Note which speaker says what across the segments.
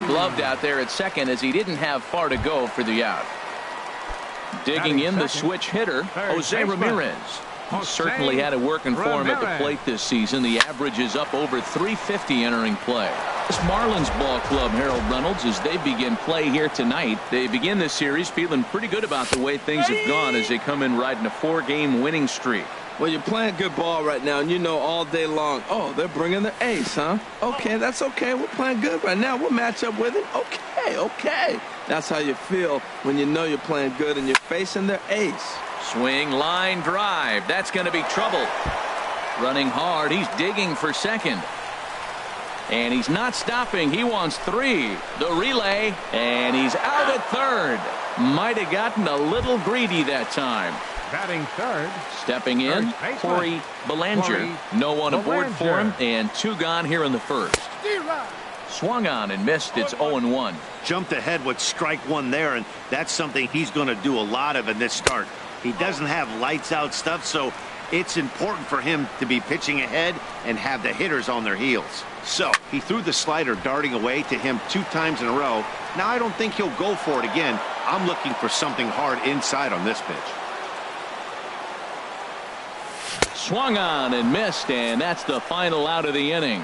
Speaker 1: Gloved out there at second as he didn't have far to go for the out. Digging in the switch hitter, Jose Ramirez. He certainly had it working for him at the plate this season. The average is up over 350 entering play. This Marlins ball club, Harold Reynolds, as they begin play here tonight. They begin this series feeling pretty good about the way things have gone as they come in riding a 4-game winning streak.
Speaker 2: Well, you're playing good ball right now, and you know all day long, oh, they're bringing the ace, huh? Okay, that's okay. We're playing good right now. We'll match up with it. Okay. That's how you feel when you know you're playing good and you're facing their ace.
Speaker 1: Swing, line, drive. That's going to be trouble. Running hard. He's digging for second. And he's not stopping. He wants 3. The relay. And he's out at third. Might have gotten a little greedy that time.
Speaker 3: Batting third.
Speaker 1: Stepping in, Corey Belanger. No one aboard for him, and 2 gone here in the first. Swung on and missed. It's 0-1.
Speaker 4: Jumped ahead with strike 1 there, and that's something he's going to do a lot of in this start. He doesn't have lights out stuff, so it's important for him to be pitching ahead and have the hitters on their heels. So he threw the slider darting away to him 2 times in a row. Now I don't think he'll go for it again. I'm looking for something hard inside on this pitch.
Speaker 1: Swung on and missed, and that's the final out of the inning.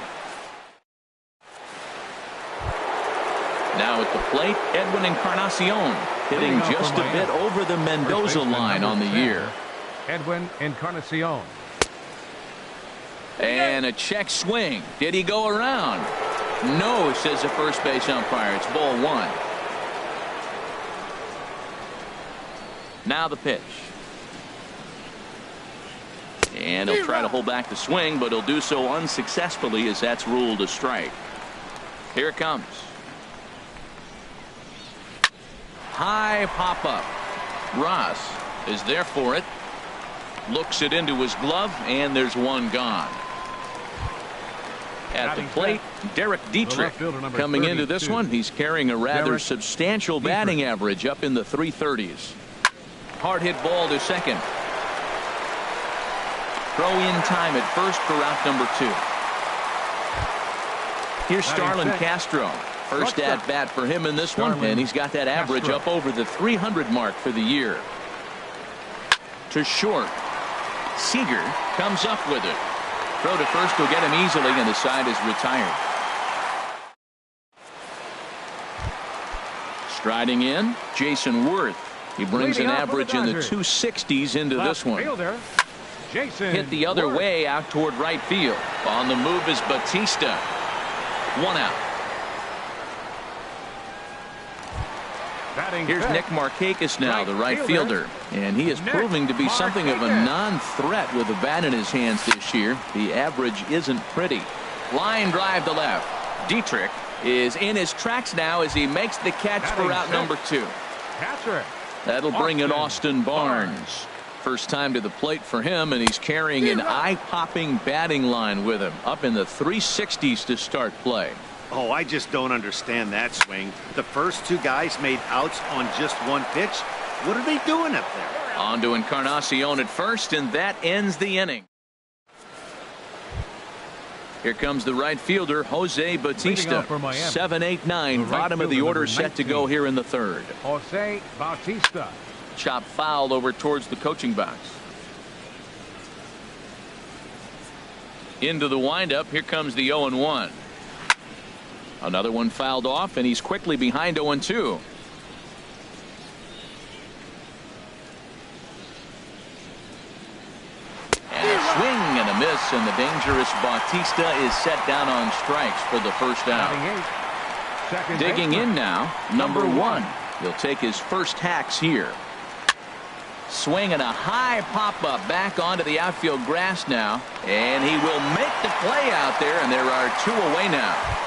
Speaker 1: Now at the plate, Edwin Encarnacion, hitting just a bit over the Mendoza line on the year.
Speaker 3: Edwin Encarnacion.
Speaker 1: And a check swing. Did he go around? No, says the first base umpire. It's ball 1. Now the pitch. And he'll try to hold back the swing, but he'll do so unsuccessfully as that's ruled a strike. Here it comes. High pop-up. Ross is there for it. Looks it into his glove, and there's 1 gone. At the plate, Derek Dietrich coming into this one. He's carrying a rather substantial batting average up in the 330s. Hard hit ball to second. Throw in time at first for out number 2. Here's Starlin Castro. First at bat for him in this one, and he's got that average up over the 300 mark for the year. To short. Seager comes up with it. Throw to first will get him easily, and the side is retired. Striding in, Jason Worth. He brings an average in the 260s into this one. Hit the other way out toward right field. On the move is Bautista. 1 out. Here's Nick Markakis now, the right fielder. And he is proving to be something of a non-threat with a bat in his hands this year. The average isn't pretty. Line drive to left. Dietrich is in his tracks now as he makes the catch for out number 2. That'll bring in Austin Barnes. First time to the plate for him, and he's carrying an eye-popping batting line with him. Up in the 360s to start play.
Speaker 4: Oh, I just don't understand that swing. The first 2 guys made outs on just 1 pitch. What are they doing up there?
Speaker 1: On to Encarnacion at first, and that ends the inning. Here comes the right fielder, Jose Bautista. 7, 8, 9, bottom of the order set to go here in the 3rd.
Speaker 3: Jose Bautista.
Speaker 1: Chop foul over towards the coaching box. Into the windup. Here comes the 0-1. Another one fouled off, and he's quickly behind 0-2. And a swing and a miss, and the dangerous Bautista is set down on strikes for the first out. Digging in now, number 1. He'll take his first hacks here. Swing and a high pop-up back onto the outfield grass now, and he will make the play out there, and there are 2 away now.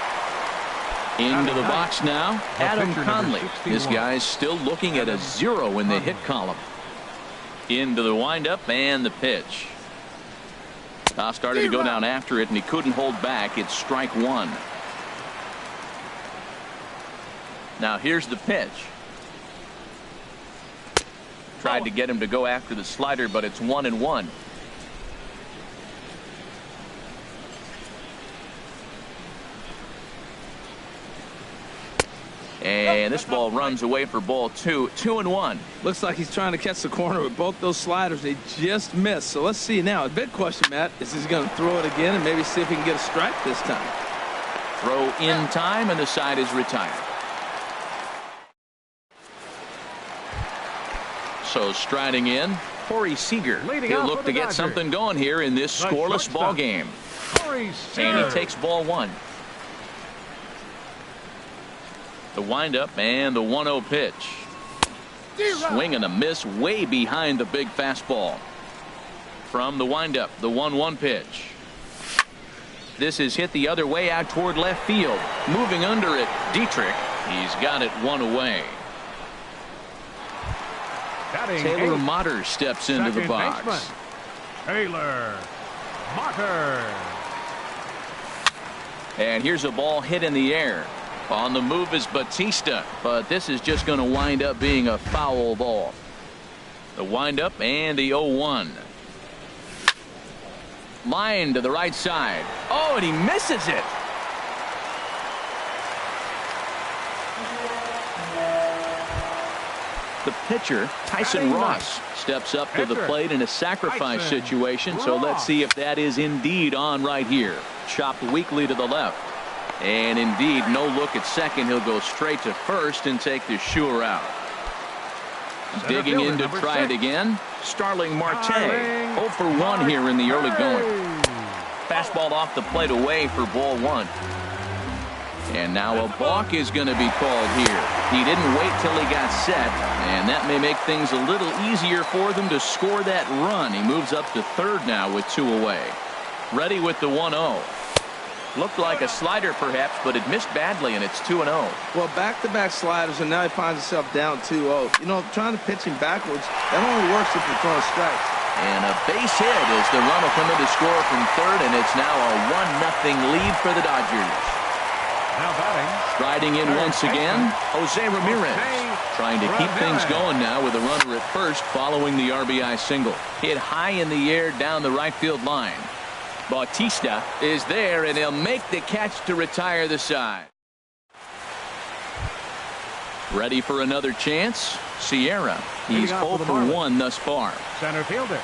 Speaker 1: Into the box now, Adam Conley. This guy's still looking at a 0 in the hit column. Into the windup and the pitch. Started to go down after it, and he couldn't hold back. It's strike 1. Now here's the pitch. Tried to get him to go after the slider, but it's 1-1. And this ball runs away for ball 2. 2-1.
Speaker 2: Looks like he's trying to catch the corner with both those sliders. They just missed. So let's see now. A big question, Matt, is he going to throw it again and maybe see if he can get a strike this time?
Speaker 1: Throw in time, and the side is retired. So striding in, Corey Seager. He'll look to get something going here in this scoreless ball game. And he takes ball 1. The windup and the 1-0 pitch. Swing and a miss way behind the big fastball. From the windup, the 1-1 pitch. This is hit the other way out toward left field. Moving under it, Dietrich. He's got it 1 away. Taylor Motter steps into the box.
Speaker 3: Taylor Motter.
Speaker 1: And here's a ball hit in the air. On the move is Batista, but this is just going to wind up being a foul ball. The windup and the 0-1. Line to the right side. Oh, and he misses it. The pitcher, Tyson Ross, steps up to the plate in a sacrifice situation, so let's see if that is indeed on right here. Chopped weakly to the left. And indeed, no look at second. He'll go straight to first and take the sure out. Digging in to try it again, Starling Marte. 0 for 1 here in the early going. Fastball off the plate away for ball 1. And now a balk is going to be called here. He didn't wait till he got set, and that may make things a little easier for them to score that run. He moves up to third now with 2 away. Ready with the 1-0. Looked like a slider perhaps, but it missed badly, and it's 2-0.
Speaker 2: Well, back-to-back sliders, and now he finds himself down 2-0. You know, trying to pitch him backwards, that only works if you're throwing strikes.
Speaker 1: And a base hit as the run will come in to score from third, and it's now a 1-0 lead for the Dodgers.
Speaker 3: Now batting.
Speaker 1: Striding in once again, Jose Ramirez. Trying to keep things going now with a runner at first following the RBI single. Hit high in the air down the right field line. Bautista is there, and he'll make the catch to retire the side. Ready for another chance? Sierra. He's 0 for 1 thus far.
Speaker 3: Center fielder,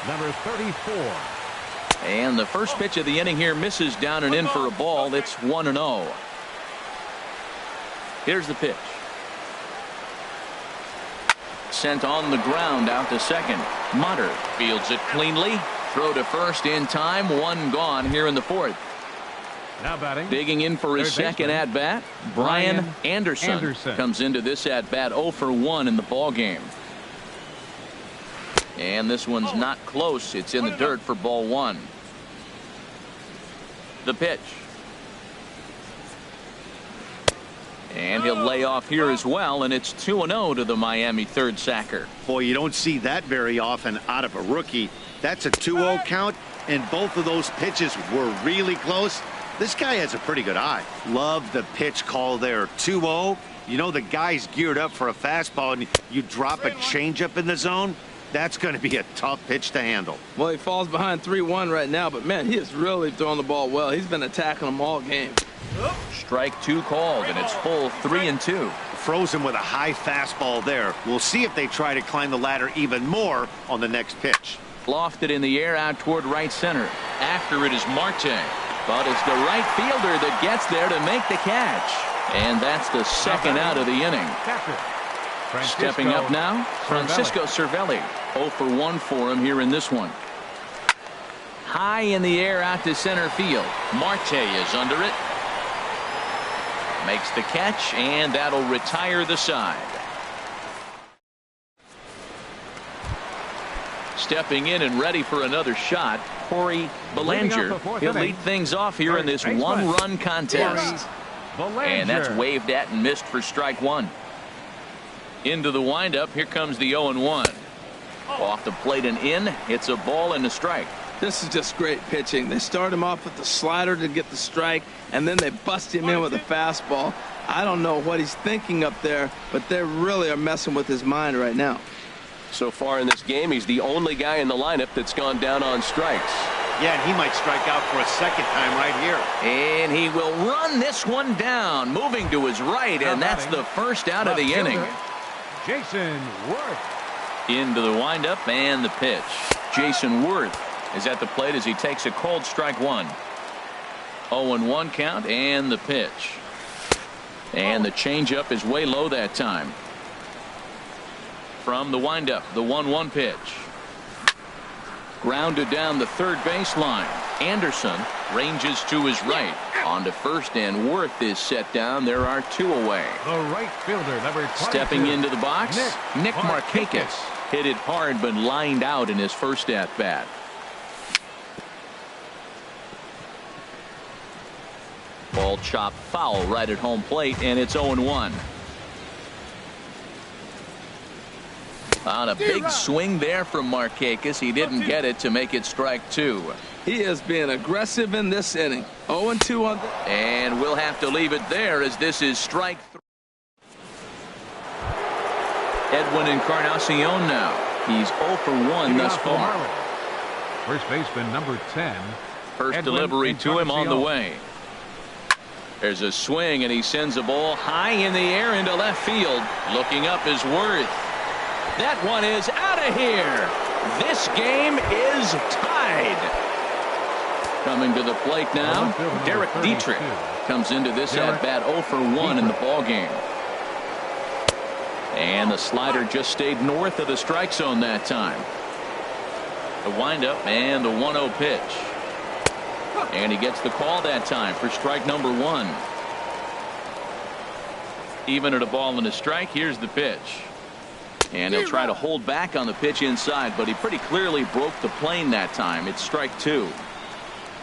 Speaker 3: number 34.
Speaker 1: And the first pitch of the inning here misses down and in for a ball. It's 1-0. Here's the pitch. Sent on the ground out to second. Motter fields it cleanly. Throw to first in time. 1 gone here in the 4th.
Speaker 3: Now batting.
Speaker 1: Digging in for his second at bat, Brian Anderson comes into this at bat 0 for 1 in the ball game. And this one's not close. It's in the dirt for ball 1. The pitch. And he'll lay off here as well, and it's 2-0 to the Miami third sacker.
Speaker 4: Boy, you don't see that very often out of a rookie. That's a 2-0 count, and both of those pitches were really close. This guy has a pretty good eye. Love the pitch call there. 2-0. You know the guy's geared up for a fastball, and you drop a changeup in the zone. That's going to be a tough pitch to handle.
Speaker 2: Well, he falls behind 3-1 right now, but, man, he is really throwing the ball well. He's been attacking them all game.
Speaker 1: Strike 2 called, and it's full 3-2.
Speaker 4: Frozen with a high fastball there. We'll see if they try to climb the ladder even more on the next pitch.
Speaker 1: Lofted in the air out toward right center. After it is Marte. But it's the right fielder that gets there to make the catch. And that's the second out of the inning. Stepping up now, Francisco Cervelli. 0 for 1 for him here in this one. High in the air out to center field. Marte is under it. Makes the catch, and that'll retire the side. Stepping in and ready for another shot, Corey Bellinger. He'll lead things off here in this 1-run contest. And that's waved at and missed for strike 1. Into the windup. Here comes the 0-1. Off the plate and in. It's a ball and a strike.
Speaker 2: This is just great pitching. They start him off with the slider to get the strike, and then they bust him in with a fastball. I don't know what he's thinking up there, but they really are messing with his mind right now.
Speaker 5: So far in this game, he's the only guy in the lineup that's gone down on strikes.
Speaker 4: Yeah, and he might strike out for a second time right here.
Speaker 1: And he will run this one down, moving to his right, and that's the first out of the inning.
Speaker 3: Jason Worth.
Speaker 1: Into the windup and the pitch. Jason Worth is at the plate as he takes a cold strike one. 0-1 count and the pitch. And the changeup is way low that time. From the windup, the 1-1 pitch. Grounded down the third baseline. Anderson ranges to his right. On to first, and Worth is set down. There are two away.
Speaker 3: The right fielder, number 22.
Speaker 1: Stepping into the box, Nick Markakis. Hit it hard but lined out in his first at-bat. Ball chopped foul right at home plate, and it's 0-1. On a big swing there from Markakis. He didn't get it to make it strike two.
Speaker 2: He is being aggressive in this inning. 0-2 on the...
Speaker 1: And we'll have to leave it there as this is strike three. Edwin Encarnacion now. He's 0 for 1 thus far.
Speaker 3: First baseman number 10.
Speaker 1: First
Speaker 3: Edwin
Speaker 1: delivery to him on the
Speaker 3: Encarnacion.
Speaker 1: way. There's a swing, and he sends a ball high in the air into left field. Looking up is Worth. That one is out of here. This game is tied. Coming to the plate now, Derek Dietrich comes into this at-bat 0 for 1 in the ballgame. And the slider just stayed north of the strike zone that time. The windup and the 1-0 pitch. And he gets the call that time for strike number 1. Even at a ball and a strike, here's the pitch. And he'll try to hold back on the pitch inside, but he pretty clearly broke the plane that time. It's strike 2.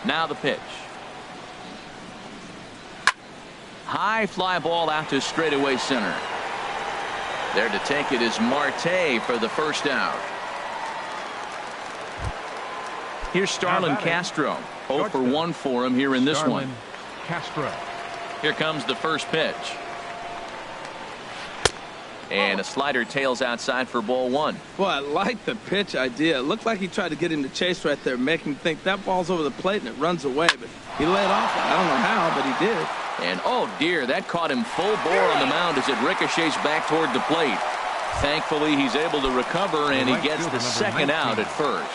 Speaker 1: Now the pitch. High fly ball out to straightaway center. There to take it is Marte for the first out. Here's Starlin Castro. 0 for 1 for him here in this one.
Speaker 3: Castro.
Speaker 1: Here comes the first pitch. And a slider tails outside for ball 1.
Speaker 2: Boy, I like the pitch idea. It looked like he tried to get him to chase right there, make him think that ball's over the plate and it runs away. But he laid off it. I don't know how, but he did.
Speaker 1: And oh dear, that caught him full bore on the mound as it ricochets back toward the plate. Thankfully, he's able to recover, and he gets the second out at first.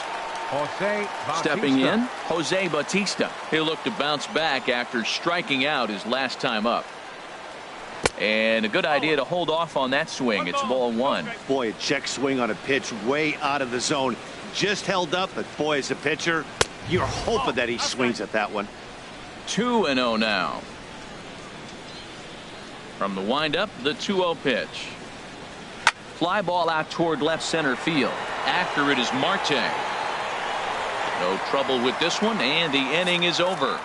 Speaker 1: Stepping in, Jose Bautista. He'll look to bounce back after striking out his last time up. And a good idea to hold off on that swing. It's ball 1.
Speaker 4: Boy, a check swing on a pitch way out of the zone. Just held up, but boy, as a pitcher, you're hoping that he swings at that one.
Speaker 1: 2-0 now. From the windup, the 2-0 pitch. Fly ball out toward left center field. After it is Marte. No trouble with this one, and the inning is over.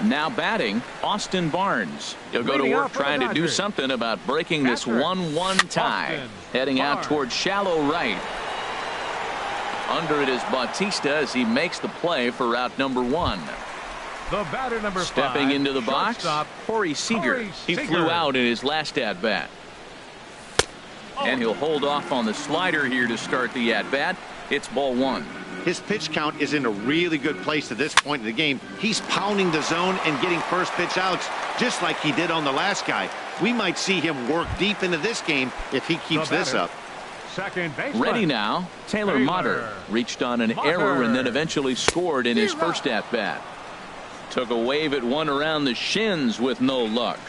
Speaker 1: Now batting, Austin Barnes. He'll go to work trying to do something about breaking this 1-1 tie. Heading out toward shallow right. Under it is Bautista as he makes the play for out number 1.
Speaker 3: The batter number 5.
Speaker 1: Stepping into the box, Corey Seager. He flew out in his last at-bat. And he'll hold off on the slider here to start the at-bat. It's ball 1.
Speaker 4: His pitch count is in a really good place at this point in the game. He's pounding the zone and getting first pitch outs just like he did on the last guy. We might see him work deep into this game if he keeps this up.
Speaker 3: Second baseman.
Speaker 1: Ready now, Taylor Motter reached on an error and then eventually scored in his first at-bat. Took a wave at one around the shins with no luck.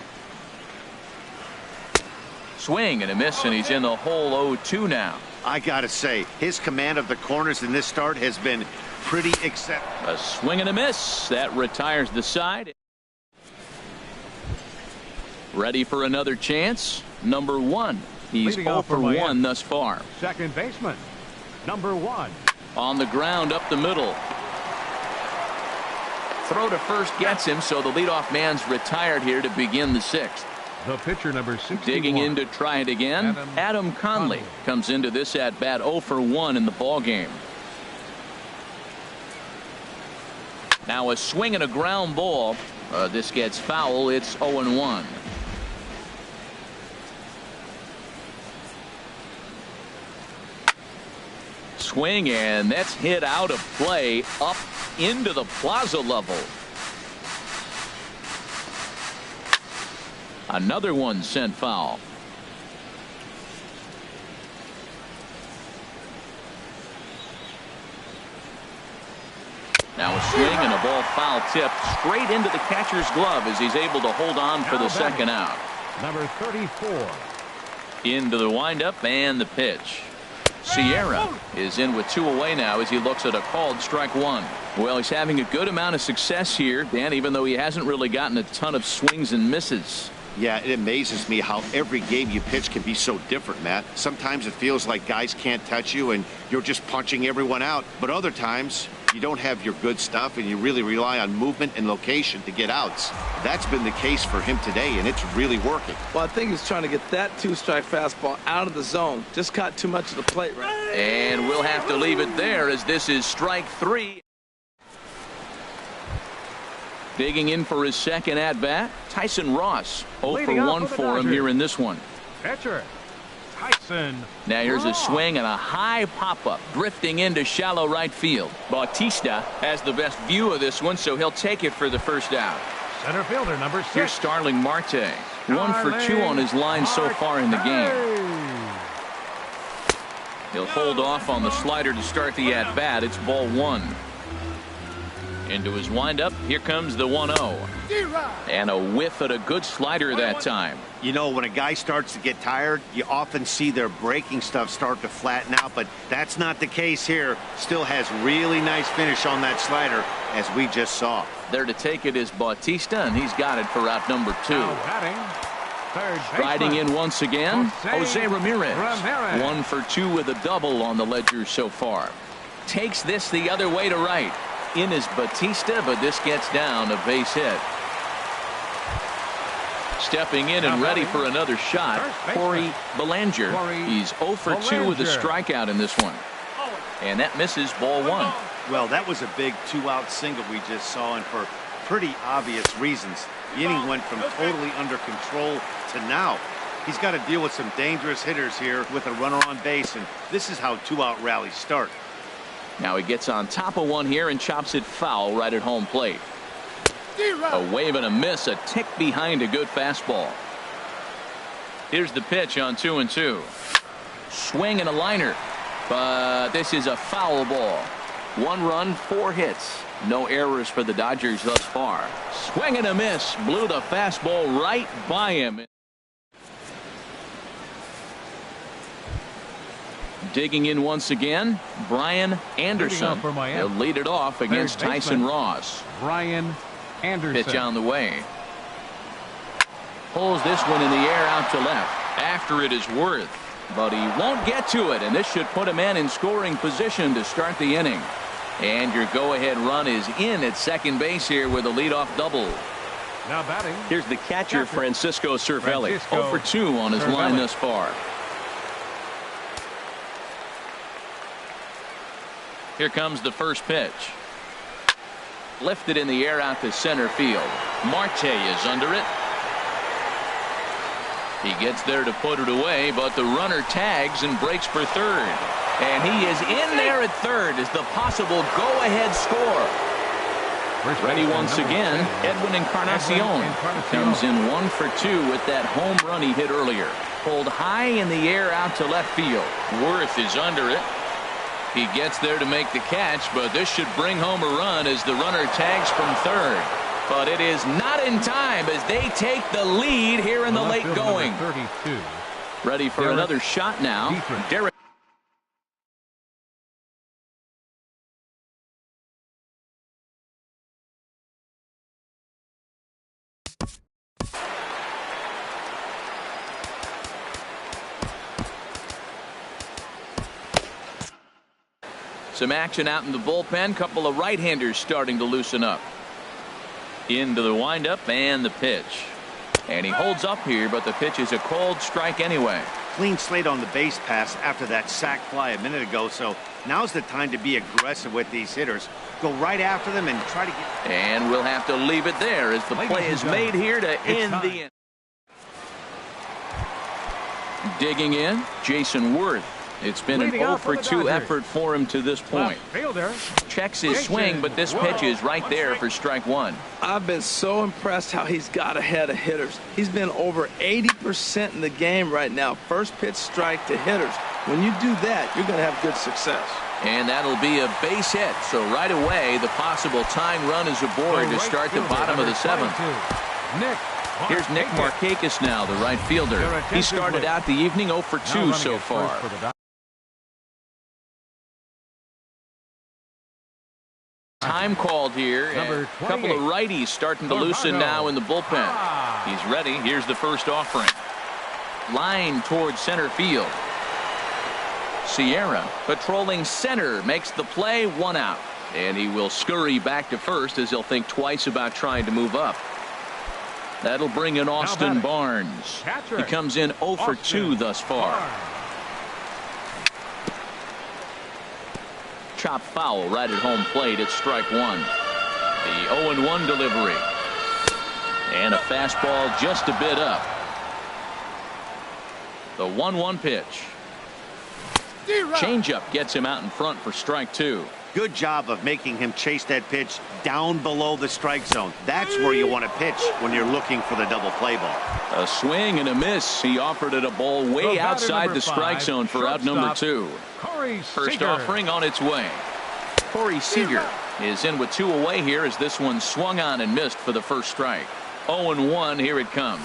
Speaker 1: Swing and a miss, and he's in the hole 0-2 now.
Speaker 4: I gotta say, his command of the corners in this start has been pretty exceptional.
Speaker 1: A swing and a miss. That retires the side. Ready for another chance. Number 1. He's 0 for 1 thus far.
Speaker 3: Second baseman, number 1.
Speaker 1: On the ground up the middle. Throw to first gets him, so the leadoff man's retired here to begin the 6th.
Speaker 3: The pitcher number 61.
Speaker 1: Digging in to try it again. Adam Conley comes into this at bat 0 for 1 in the ball game. Now a swing and a ground ball. This gets foul. It's 0-1. swing, and that's hit out of play up into the plaza level. Another one sent foul. Now a swing and a ball foul tipped straight into the catcher's glove as he's able to hold on for the second out.
Speaker 3: Number 34.
Speaker 1: Into the windup and the pitch. Sierra is in with 2 away now as he looks at a called strike 1. Well, he's having a good amount of success here, Dan, even though he hasn't really gotten a ton of swings and misses.
Speaker 4: Yeah, it amazes me how every game you pitch can be so different, Matt. Sometimes it feels like guys can't touch you and you're just punching everyone out. But other times you don't have your good stuff and you really rely on movement and location to get outs. That's been the case for him today, and it's really working.
Speaker 2: Well, I think he's trying to get that 2-strike fastball out of the zone. Just caught too much of the plate right now.
Speaker 1: And we'll have to leave it there as this is strike 3. Digging in for his second at-bat, Tyson Ross. 0 for 1 for him here in this one.
Speaker 3: Pitcher, Tyson.
Speaker 1: Now here's a swing and a high pop-up drifting into shallow right field. Bautista has the best view of this one, so he'll take it for the first out.
Speaker 3: Center fielder, number 6.
Speaker 1: Here's Starling Marte. 1 for 2 on his line so far in the game. He'll hold off on the slider to start the at-bat. It's ball 1. Into his windup, here comes the 1-0. And a whiff at a good slider that time.
Speaker 4: You know, when a guy starts to get tired, you often see their breaking stuff start to flatten out, but that's not the case here. Still has really nice finish on that slider, as we just saw.
Speaker 1: There to take it is Bautista, and he's got it for out number 2. Striding in once again, Jose Ramirez. 1 for 2 with a double on the ledger so far. Takes this the other way to right. In is Bautista, but this gets down a base hit. Stepping in and ready for another shot, Corey Belanger. He's 0 for 2 with a strikeout in this one. And that misses ball 1.
Speaker 4: Well, that was a big 2-out single we just saw, and for pretty obvious reasons. The inning went from totally under control to now. He's got to deal with some dangerous hitters here with a runner on base, and this is how 2-out rallies start.
Speaker 1: Now he gets on top of one here and chops it foul right at home plate. A wave and a miss, a tick behind a good fastball. Here's the pitch on 2-2. Swing and a liner, but this is a foul ball. 1 run, 4 hits. No errors for the Dodgers thus far. Swing and a miss, blew the fastball right by him. Digging in once again, Brian Anderson. He'll lead it off against Tyson Ross.
Speaker 3: Brian Anderson.
Speaker 1: Pitch on the way. Pulls this one in the air out to left. After it is Worth, but he won't get to it, and this should put a man in scoring position to start the inning. And your go-ahead run is in at second base here with a leadoff double.
Speaker 3: Now batting.
Speaker 1: Here's the catcher, Francisco Cervelli. 0 for 2 on his line thus far. Here comes the first pitch. Lifted in the air out to center field. Marte is under it. He gets there to put it away, but the runner tags and breaks for third. And he is in there at third as the possible go-ahead score. Ready once again, Edwin Encarnacion comes in 1 for 2 with that home run he hit earlier. Pulled high in the air out to left field. Worth is under it. He gets there to make the catch, but this should bring home a run as the runner tags from third. But it is not in time as they take the lead here in the late going.
Speaker 3: 32.
Speaker 1: Ready for another shot now. Derek. Some action out in the bullpen. Couple of right-handers starting to loosen up. Into the windup and the pitch. And he holds up here, but the pitch is a cold strike anyway.
Speaker 4: Clean slate on the base pass after that sac fly a minute ago, so now's the time to be aggressive with these hitters. Go right after them and try to get...
Speaker 1: And we'll have to leave it there as the play is made here to end the inning. Digging in, Jason Worth. It's been an 0 for 2 effort for him to this point.
Speaker 3: Fielder.
Speaker 1: Checks his swing, but this pitch is right there for strike one.
Speaker 2: I've been so impressed how he's got ahead of hitters. He's been over 80% in the game right now. First pitch strike to hitters. When you do that, you're going to have good success.
Speaker 1: And that'll be a base hit. So right away, the possible tying run is aboard to start the bottom of the seventh. Here's Nick Markakis now, the right fielder. He started out the evening 0 for 2 so far. Time called here. A couple of righties starting to loosen now in the bullpen. He's ready. Here's the first offering. Line towards center field. Sierra patrolling center makes the play, 1 out. And he will scurry back to first as he'll think twice about trying to move up. That'll bring in Austin Barnes. He comes in 0 for 2 thus far. Chop foul right at home plate at strike one. The 0-1 delivery. And a fastball just a bit up. The 1-1 pitch. Changeup gets him out in front for strike two.
Speaker 4: Good job of making him chase that pitch down below the strike zone. That's where you want to pitch when you're looking for the double play ball.
Speaker 1: A swing and a miss. He offered it a ball way outside the strike zone for out number 2. First offering on its way. Corey Seager is in with 2 away here as this one swung on and missed for the first strike. 0-1, here it comes.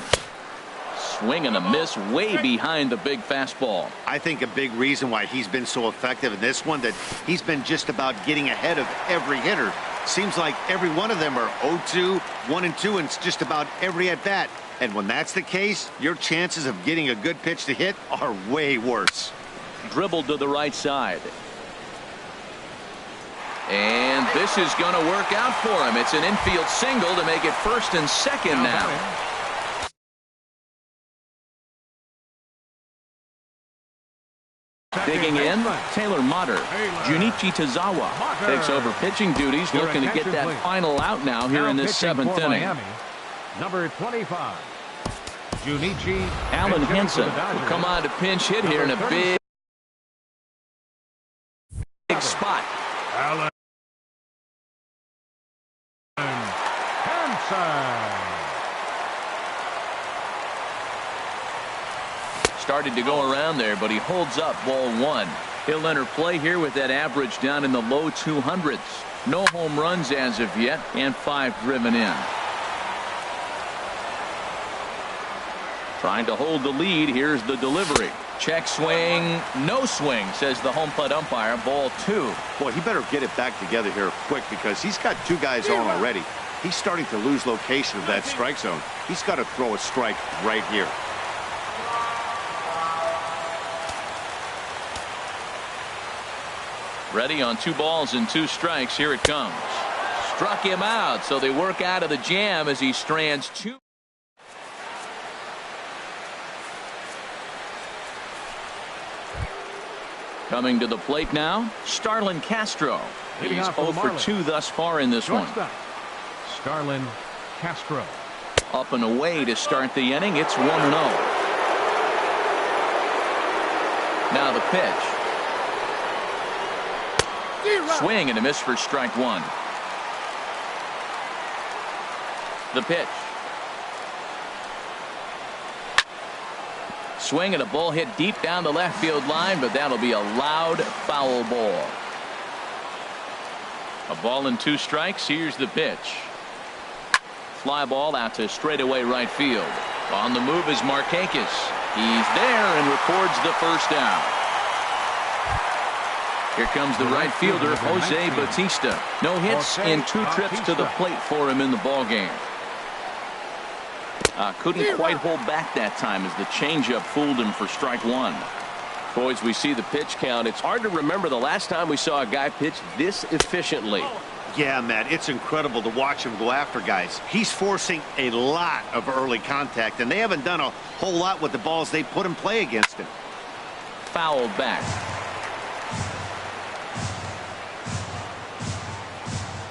Speaker 1: Swing and a miss way behind the big fastball.
Speaker 4: I think a big reason why he's been so effective in this one that he's been just about getting ahead of every hitter. Seems like every one of them are 0-2, 1-2, and it's just about every at bat. And when that's the case, your chances of getting a good pitch to hit are way worse.
Speaker 1: Dribbled to the right side. And this is going to work out for him. It's an infield single to make it first and second now. Digging in, Taylor Motter. Junichi Tazawa takes over pitching duties, looking to get that final out now here in this 7th inning.
Speaker 3: Number 25, Junichi.
Speaker 1: Alan Henson will come on to pinch hit here in a big spot.
Speaker 3: Alan Henson.
Speaker 1: Started to go around there, but he holds up ball 1. He'll enter play here with that average down in the low 200s. No home runs as of yet, and 5 driven in. Trying to hold the lead. Here's the delivery. Check swing. No swing, says the home plate umpire. Ball 2.
Speaker 4: Boy, he better get it back together here quick because he's got 2 guys on already. He's starting to lose location of that strike zone. He's got to throw a strike right here.
Speaker 1: Ready on 2 balls and 2 strikes. Here it comes. Struck him out, so they work out of the jam as he strands 2. Coming to the plate now, Starlin Castro. He's 0 for 2 thus far in this one.
Speaker 3: Starlin Castro.
Speaker 1: Up and away to start the inning. It's 1-0. Now the pitch. Swing and a miss for strike 1. The pitch. Swing and a ball hit deep down the left field line, but that'll be a loud foul ball. A ball and 2 strikes. Here's the pitch. Fly ball out to straightaway right field. On the move is Markakis. He's there and records the first out. Here comes the right fielder, Jose Bautista. No hits in 2 trips to the plate for him in the ballgame. Couldn't quite hold back that time as the changeup fooled him for strike 1. Boys, we see the pitch count. It's hard to remember the last time we saw a guy pitch this efficiently.
Speaker 4: Yeah, Matt, it's incredible to watch him go after guys. He's forcing a lot of early contact, and they haven't done a whole lot with the balls they put in play against him.
Speaker 1: Fouled back.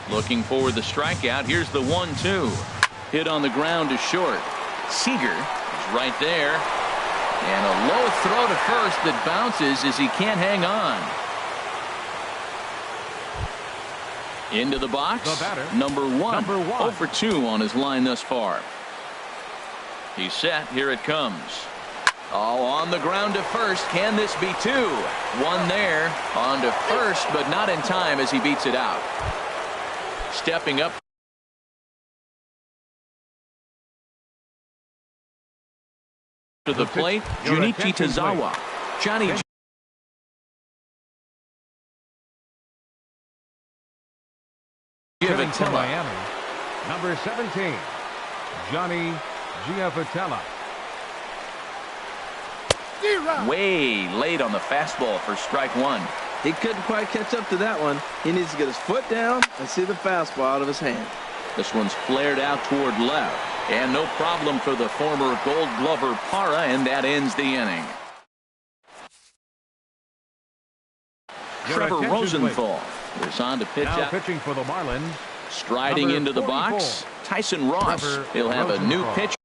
Speaker 1: Looking for the strikeout. Here's the 1-2. Hit on the ground to short. Seager is right there. And a low throw to first that bounces as he can't hang on. Into the box,
Speaker 3: The batter,
Speaker 1: number one. 0
Speaker 3: number 1.
Speaker 1: for 2 on his line thus far. He's set. Here it comes. Oh, on the ground to first. Can this be 2? 1 there. On to first, but not in time as he beats it out. Stepping up to the plate, Junichi Tazawa. Johnny
Speaker 3: Hitting for
Speaker 1: Giavotella.
Speaker 3: Miami, number 17, Johnny Giavotella.
Speaker 1: Way late on the fastball for strike 1.
Speaker 2: He couldn't quite catch up to that one. He needs to get his foot down and see the fastball out of his hand.
Speaker 1: This one's flared out toward left. And no problem for the former Gold Glover Parra, and that ends the inning.
Speaker 3: Your
Speaker 1: Trevor
Speaker 3: attention,
Speaker 1: Rosenthal is on to pitch
Speaker 3: Now
Speaker 1: out.
Speaker 3: pitching for the Marlins,
Speaker 1: Striding
Speaker 3: number
Speaker 1: into the
Speaker 3: 44,
Speaker 1: box, Tyson Ross.
Speaker 3: Trevor
Speaker 1: He'll have a new
Speaker 3: Rosenthal.
Speaker 1: pitch.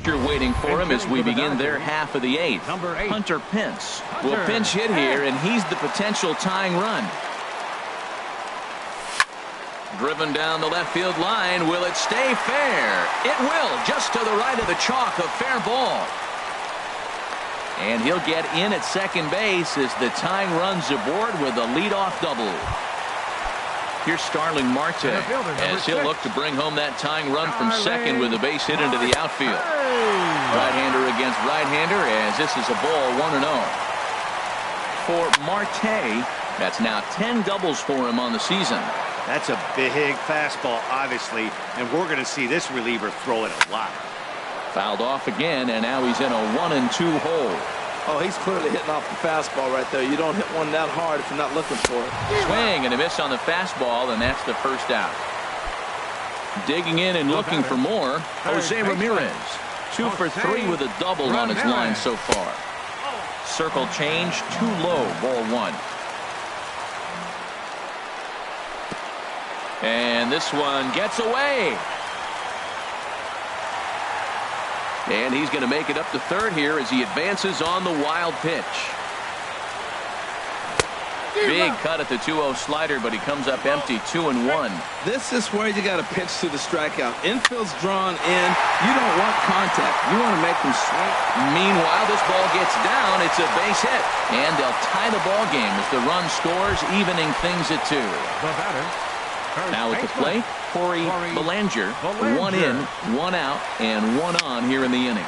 Speaker 1: You're waiting for him as we begin their half of the 8th.
Speaker 3: Number 8,
Speaker 1: Hunter Pence will
Speaker 3: Hunter
Speaker 1: pinch hit here, and he's the potential tying run. Driven down the left field line. Will it stay fair? It will, just to the right of the chalk, a fair ball. And he'll get in at second base as the tying run's aboard with a leadoff double. Here's Starling Marte as he'll look to bring home that tying run from second with a base hit into the outfield. Right-hander against right-hander as this is a ball 1-0. For Marte, that's now 10 doubles for him on the season.
Speaker 4: That's a big fastball, obviously, and we're going to see this reliever throw it a lot.
Speaker 1: Fouled off again, and now he's in a 1-2 hole.
Speaker 2: Oh, he's clearly hitting off the fastball right there. You don't hit one that hard if you're not looking for it.
Speaker 1: Swing and a miss on the fastball, and that's the first out. Digging in and looking for more, Jose Ramirez. 2 for 3 with a double on his line so far. Circle change, too low, ball 1. And this one gets away. And he's going to make it up to third here as he advances on the wild pitch. Big cut at the 2-0 slider, but he comes up empty, 2-1.
Speaker 2: This is where you got to pitch to the strikeout. Infield's drawn in. You don't want contact. You want to make them swing.
Speaker 1: Meanwhile, this ball gets down. It's a base hit. And they'll tie the ball game as the run scores, evening things at 2.
Speaker 3: the batter.
Speaker 1: Now at the plate, Corey Belanger. 1 in, 1 out, and 1 on here in the inning.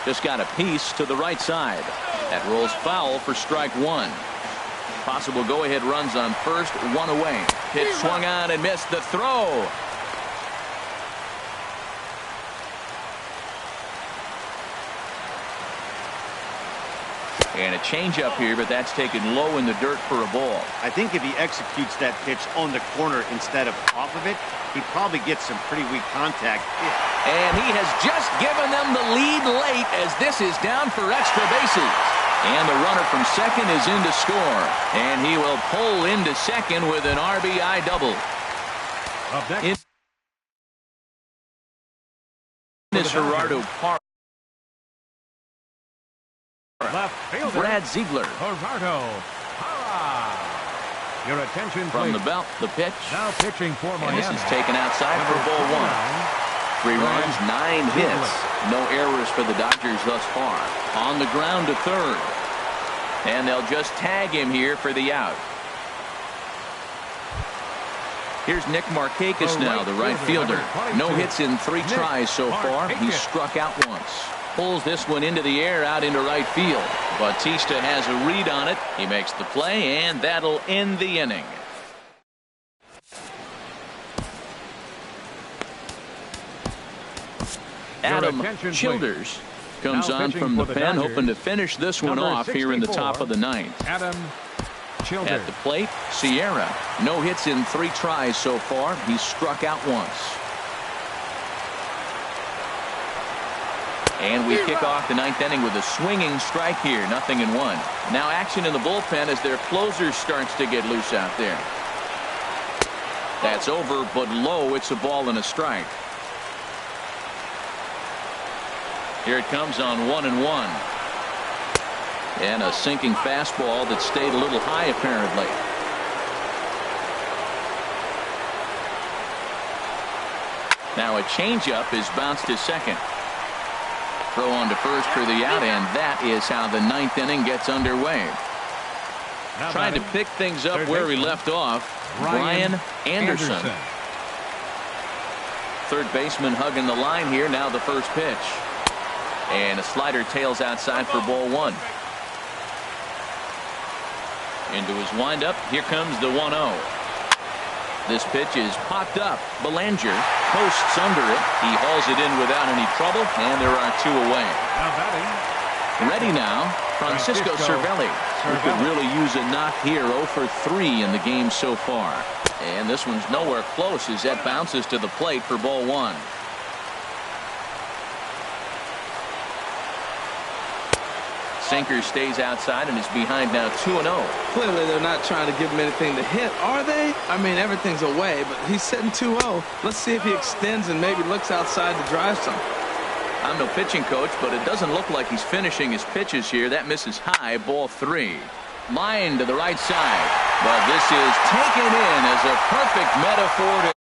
Speaker 1: Just got a piece to the right side. That rolls foul for strike 1. Possible go-ahead runs on first, 1 away. Pitch swung on and missed the throw. And a changeup here, but that's taken low in the dirt for a ball.
Speaker 4: I think if he executes that pitch on the corner instead of off of it, he probably gets some pretty weak contact.
Speaker 1: And he has just given them the lead late as this is down for extra bases. And the runner from second is in to score. And he will pull into second with an RBI double.
Speaker 3: Up next,
Speaker 1: Is Gerardo Parra.
Speaker 3: left fielder,
Speaker 1: Brad Ziegler
Speaker 3: Gerardo Parra. Your attention,
Speaker 1: from the
Speaker 3: please.
Speaker 1: belt. The pitch.
Speaker 3: Now pitching for
Speaker 1: And
Speaker 3: Miami.
Speaker 1: this is taken outside for
Speaker 3: Number
Speaker 1: ball 1. 3 runs, 9 hits. No errors for the Dodgers thus far. On the ground to third. And they'll just tag him here for the out. Here's Nick Markakis now, the right fielder. No hits in 3 tries so far. He's struck out once. Pulls this one into the air out into right field. Bautista has a read on it. He makes the play, and that'll end the inning. Adam Childers comes on from the pen, hoping to finish this one off here in the top of the 9th.
Speaker 3: Adam Childers.
Speaker 1: At the plate, Sierra. No hits in 3 tries so far. He's struck out once. And we kick off the 9th inning with a swinging strike here. 0-1. Now action in the bullpen as their closer starts to get loose out there. That's over, but low. It's a ball and a strike. Here it comes on 1-1. And a sinking fastball that stayed a little high, apparently. Now a changeup is bounced to second. Throw on to first for the out, and that is how the ninth inning gets underway.
Speaker 3: Now
Speaker 1: Trying to pick things up where he left off, Brian Anderson. Third baseman hugging the line here. Now the first pitch. And a slider tails outside for ball one. Into his windup. Here comes the 1-0. This pitch is popped up. Belanger posts under it. He hauls it in without any trouble, and there are two away.
Speaker 3: Now batting.
Speaker 1: Ready now, Francisco Cervelli, who could really use a knock here. 0 for 3 in the game so far. And this one's nowhere close as that bounces to the plate for ball one. Sinker stays outside and is behind now 2-0.
Speaker 2: Clearly they're not trying to give him anything to hit, are they? I mean, everything's away, but he's sitting 2-0. Let's see if he extends and maybe looks outside to drive some.
Speaker 1: I'm no pitching coach, but it doesn't look like he's finishing his pitches here. That misses high, ball 3. Line to the right side. But this is taken in as a perfect metaphor to